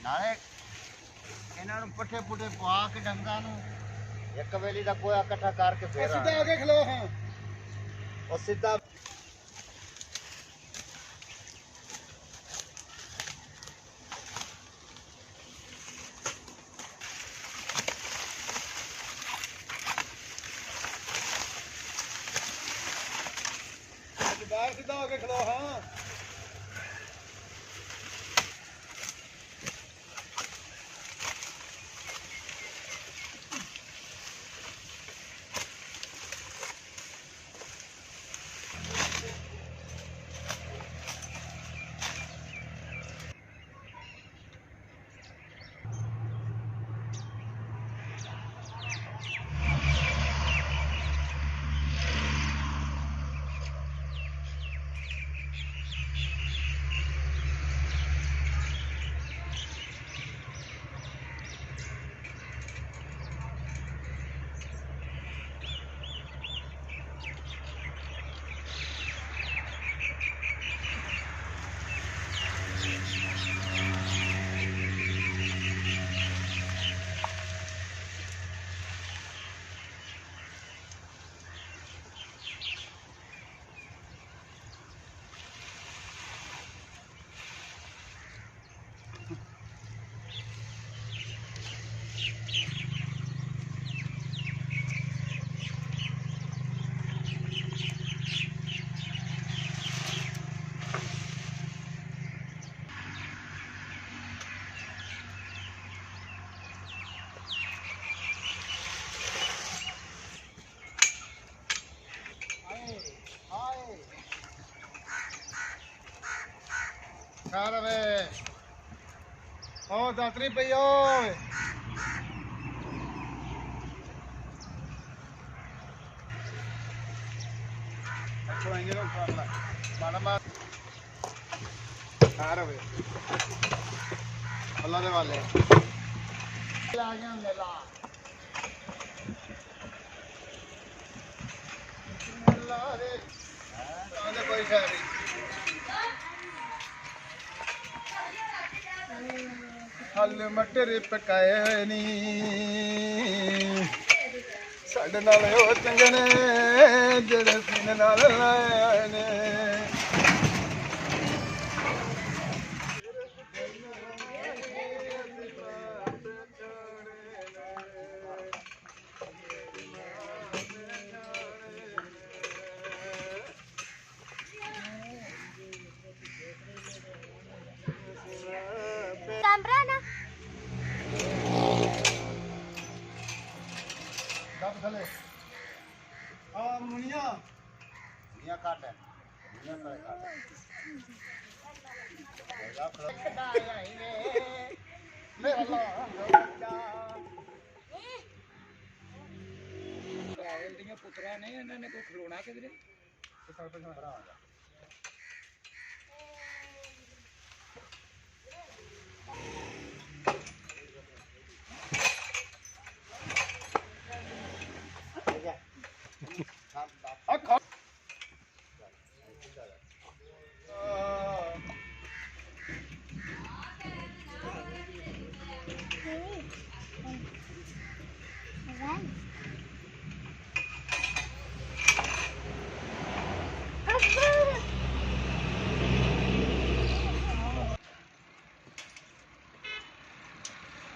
ਨਾਲੇ ਇਹਨਾਂ ਨੂੰ ਪੱਠੇ ਪੁੱਠੇ ਪਵਾ ਕੇ ਡੰਗਾਂ ਨੂੰ ਇੱਕ ਵੇਲੀ ਦਾ ਕੋਇਆ ਇਕੱਠਾ ਕਰਕੇ ਫੇਰ ਸਿੱਧਾ ਆ ਕੇ ਖਲੋ ਹਾਂ। ਉਹ ਸਿੱਧਾ ਬਾਹਰ ਸਿੱਧਾ ਹੋ ਕੇ ਖਲੋ ਹਾਂ। ਵੇ ਉਹ ਦਾਤਰੀ ਪਈ ਓਏ ਅੱਛਾ ਆਏਗੇ ਨਾ ਕਰ ਲੈ ਮਾੜਾ ਮਾਰ ਆ ਰਵੇ ਅੱਲਾ ਦੇ ਵਾਲੇ ਲਾ ਜਾਂਦੇ ਲਾ ਅੱਲਾ ਦੇ ਆਂਦੇ ਕੋਈ ਸ਼ਾਇਰੀ ਹਲ ਮਟਰ ਪਕਾਏ ਹੋਏ ਨੀ ਸਾਡੇ ਨਾਲ ਉਹ ਚੰਗੇ ਨੇ ਜਿਹੜੇ ਸੀਨੇ ਨਾਲ ਲਾਏ ਹੋਏ ਨੇ Kamprana. ਦਬ ਥਲੇ ਆ ਮੁਨੀਆ ਨੀਆਂ ਕੱਟ ਨੀਆਂ ਕੱਟ ਮੇਰਾ ਰਾਇਲ ਦੀਆਂ ਪੁੱਤਰਾਂ ਨੇ ਇਹਨਾਂ ਨੇ ਕੋਈ ਖਲੋਣਾ ਕਿਧਰੇ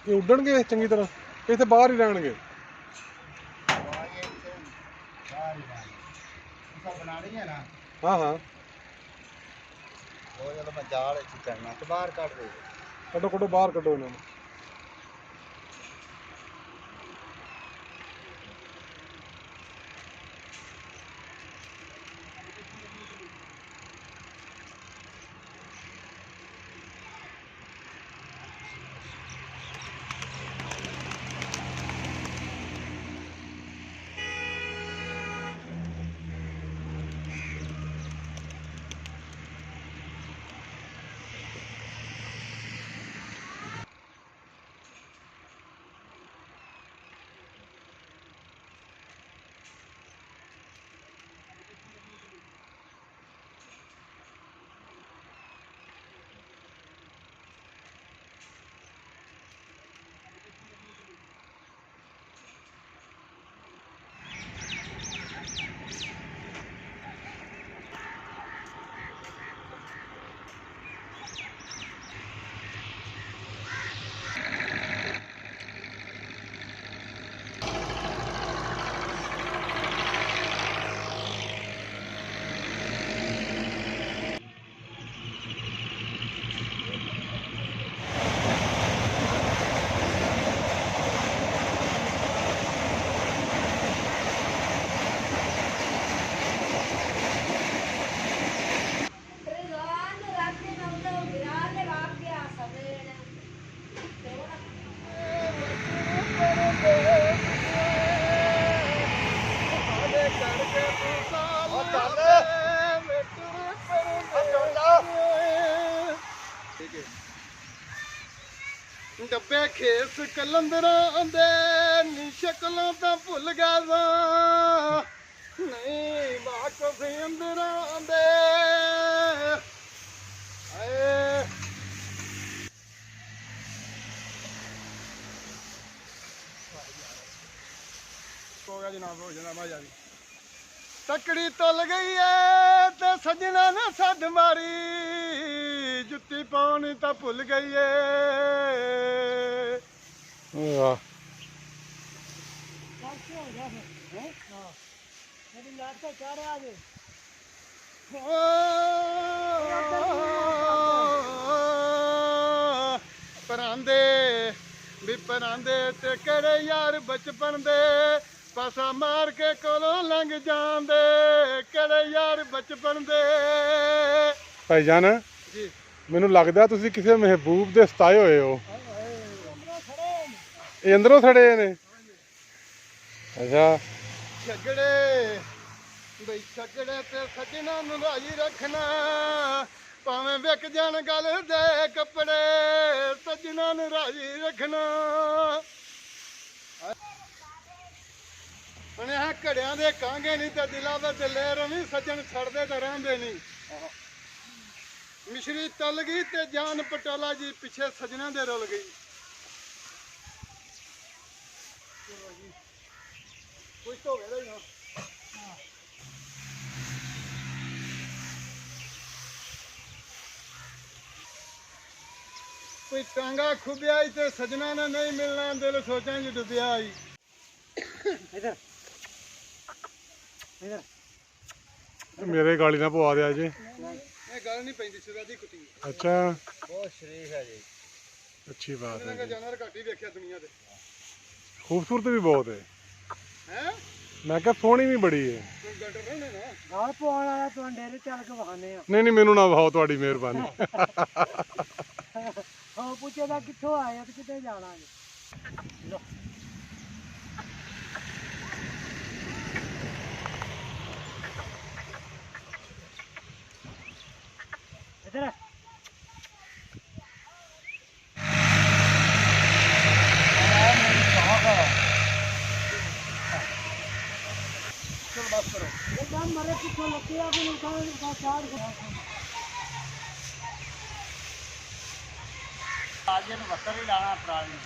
ਇਹ ਉੱਡਣਗੇ ਚੰਗੀ ਤਰ੍ਹਾਂ ਇੱਥੇ ਬਾਹਰ ਹੀ ਰਹਿਣਗੇ ਬਣਾ ਰਹੀ ਹੈ ਨਾ ਹਾਂ ਹਾਂ ਉਹ ਜਦੋਂ ਮੈਂ ਜਾਲ ਇੱਥੇ ਕਰਨਾ ਤੇ ਬਾਹਰ ਕੱਢ ਦੇ ਕੱਢੋ ਕੱਢੋ ਬਾਹਰ ਕੱਢੋ ਇਹਨਾਂ ਨੂੰ ਖੇਸ ਕਲੰਦਰਾਂ ਦੇ ਨੀ ਸ਼ਕਲਾਂ ਤਾਂ ਭੁੱਲ ਗਿਆ ਸਾਂ ਨਹੀਂ ਵਾਕਫ ਅੰਦਰਾਂ ਦੇ ਆਏ ਹੋ ਗਿਆ ਜਨਾਬ ਹੋ ਜਾਣਾ ਮਾ ਜਾਰੀ ਤਕੜੀ ਤੁੱਲ ਗਈ ਏ ਤੇ ਸੱਜਣਾ ਨੇ ਸੱਦ ਮਾਰੀ ਜੁੱਤੀ ਪਾਉਣੀ ਤਾਂ ਭੁੱਲ ਗਈ ਏ ਵਾਹ ਪਰਾਂਦੇ ਵੀ ਪਰਾਂਦੇ ਤੇ ਕਿਹੜੇ ਯਾਰ ਬਚਪਨ ਦੇ ਪਾਸਾ ਮਾਰ ਕੇ ਕੋਲੋਂ ਲੰਘ ਜਾਂਦੇ ਕਿਹੜੇ ਯਾਰ ਬਚਪਨ ਦੇ ਭਾਈਜਾਨ ਜੀ ਮੈਨੂੰ ਲੱਗਦਾ ਤੁਸੀਂ ਕਿਸੇ ਮਹਿਬੂਬ ਦੇ ਸਤਾਏ ਹੋਏ ਹੋ ਇਹ ਅੰਦਰੋਂ ਸੜੇ ਨੇ ਅੱਛਾ ਝਗੜੇ ਬਈ ਝਗੜੇ ਤੇ ਸੱਜਣਾ ਨੂੰ ਰਾਜੀ ਰੱਖਣਾ ਭਾਵੇਂ ਵਿਕ ਜਾਣ ਗੱਲ ਦੇ ਕੱਪੜੇ ਸੱਜਣਾ ਨੂੰ ਰਾਜੀ ਰੱਖਣਾ ਉਹਨੇ ਆ ਘੜਿਆਂ ਦੇ ਕਾਂਗੇ ਨਹੀਂ ਤੇ ਦਿਲਾਂ ਦੇ ਦਿਲੇ ਰਵੀ ਸੱਜਣ ਛੱਡਦੇ ਤਾਂ ਰਹਿੰਦੇ ਨਹੀਂ ਮਿਸ਼ਰੀ ਤਲ ਗਈ ਤੇ ਜਾਨ ਪਟੋਲਾ ਜੀ ਪਿੱਛੇ ਸੱਜਣਾ ਦੇ ਰੁਲ ਗਈ ਕੁਝ ਤਾਂ ਹੋ ਗਿਆ ਹੀ ਨਾ ਕੋਈ ਟਾਂਗਾ ਖੁੱਬਿਆ ਤੇ ਸਜਣਾ ਨੇ ਨਹੀਂ ਮਿਲਣਾ ਦਿਲ ਸੋਚਾਂ ਜੀ ਡੁੱਬਿਆ ਈ ਮੇਰੇ ਗਾਲੀ ਨਾ ਪਵਾ ਦਿਆ ਜੇ ਇਹ ਗੱਲ ਨਹੀਂ ਪੈਂਦੀ ਸਿਰਾ ਦੀ ਕੁੱਤੀ ਅੱਛਾ ਬਹੁਤ ਸ਼ਰੀਫ ਹੈ ਜੀ ਅੱਛੀ ਬਾਤ ਇਹਨਾਂ ਹੈ ਦਾ ਜੀ। ਜਾਨਵਰ ਘੱਟ ਹੀ ਵੇਖਿਆ ਦੁਨੀਆ ਤੇ ਖੂਬਸੂਰਤ ਵੀ ਬਹੁਤ ਹੈ ਹੈ ਮੈਂ ਕਿਹਾ ਸੋਹਣੀ ਵੀ ਬੜੀ ਹੈ ਤੂੰ ਗੱਡ ਰਹਿਣੇ ਨਾ ਗਾਲ ਪਵਾਉਣ ਵਾਲਾ ਤੁਹਾਨੂੰ ਡੇਰੇ ਚੱਲ ਕੇ ਵਹਾਨੇ ਆ ਨਹੀਂ ਨਹੀਂ ਮੈਨੂੰ ਨਾ ਵਹਾਓ ਤੁਹਾਡੀ ਮਿਹਰਬਾਨੀ ਉਹ ਪੁੱਛਦਾ ਕਿੱਥੋਂ ਆਏ ਆ ਤੇ ਕਿੱਥੇ ਜਾਣਾ ਜੀ ਇਧਰ ਚਲ ਬਸ ਕਰੋ ਇਹ ਕੰਮ ਮਰੇ ਕਿੱਥੋਂ ਲੱਗੇ ਆ ਕੋਈ ਕਾਹਨ ਦਾ ਚਾਰ ਅੱਜ ਨੂੰ ਵੱਤਰ ਹੀ ਲਾਣਾ ਪ੍ਰਾਣੀ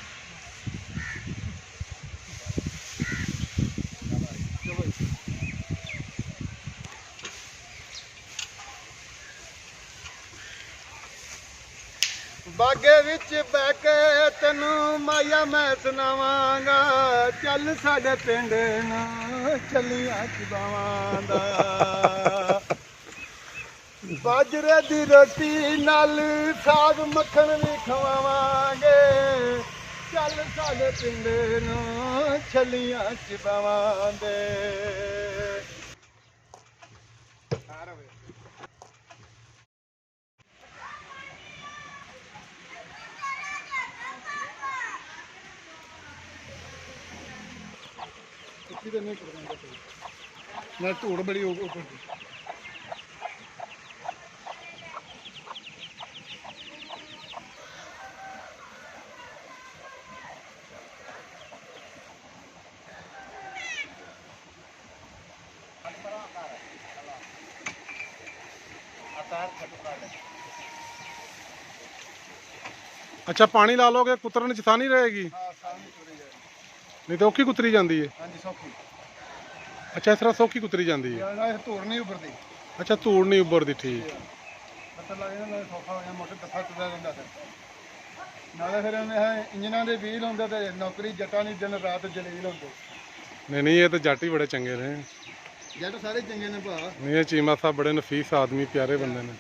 ਬਾਗੇ ਵਿੱਚ ਬਹਿ ਕੇ ਤੈਨੂੰ ਮਾਇਆ ਮੈਂ ਸੁਣਾਵਾਂਗਾ ਚੱਲ ਸਾਡੇ ਪਿੰਡ ਨੂੰ ਚੱਲੀਆਂ ਚਬਾਵਾਂ ਦਾ ਬਾਜਰੇ ਦੀ ਰੋਟੀ ਨਾਲ ਸਾਗ ਮੱਖਣ ਵੀ ਖਵਾਵਾਂਗੇ ਚੱਲ ਸਾਡੇ ਪਿੰਡ ਨੂੰ ਚੱਲੀਆਂ ਚਬਾਵਾਂ ਦੇ ਕਿਤੇ ਨਹੀਂ ਕਰਦਾ ਨਾ ਧੂੜ ਬੜੀ ਉੱਪਰ ਅੱਛਾ ਪਾਣੀ ਲਾ ਲੋਗੇ ਕੁਤਰਨ ਚ ਤਾਂ ਨਹੀਂ ਰਹੇਗੀ ਹਾਂ ਸਾਹਮਣੇ ਤੁਰੀ ਜਾਏ ਨਹੀਂ ਤਾਂ ਔਖੀ ਕੁਤਰੀ ਜਾਂਦੀ ਹੈ ਹਾਂਜੀ ਸੌਖੀ ਅੱਛਾ ਇਸ ਤਰ੍ਹਾਂ ਸੌਖੀ ਕੁਤਰੀ ਜਾਂਦੀ ਹੈ ਯਾਰ ਇਹ ਧੂੜ ਨਹੀਂ ਉੱਪਰਦੀ ਅੱਛਾ ਧੂੜ ਨਹੀਂ ਉੱਭਰਦੀ ਠੀਕ ਪਤਾ ਲੱਗ ਜਾਂਦਾ ਨਾਲੇ ਸੌਖਾ ਹੋ ਜਾਂਦਾ ਮੋਟਰ ਦੱਫਾ ਤੁਰਦਾ ਰਹਿੰਦਾ ਫਿਰ ਨਾਲੇ ਫਿਰ ਇਹ ਇੰਜਨਾਂ ਦੇ ਵੀਲ ਹੁੰਦੇ ਤੇ ਨੌਕਰੀ ਜੱਟਾਂ ਦੀ ਦਿਨ ਰਾਤ ਜਲੀਲ ਹੁੰਦੇ ਨਹੀਂ ਨਹੀਂ ਇਹ ਤਾਂ ਜੱਟ ਹੀ ਬੜੇ ਚੰਗੇ ਨੇ ਜੱਟ ਸਾਰੇ ਚੰਗੇ ਨੇ ਭਾ ਨਹੀਂ ਇਹ ਚੀਮਾ ਸਾਹਿਬ ਬੜੇ ਨਫੀਸ ਆਦਮੀ ਪਿਆਰੇ ਬੰਦੇ ਨੇ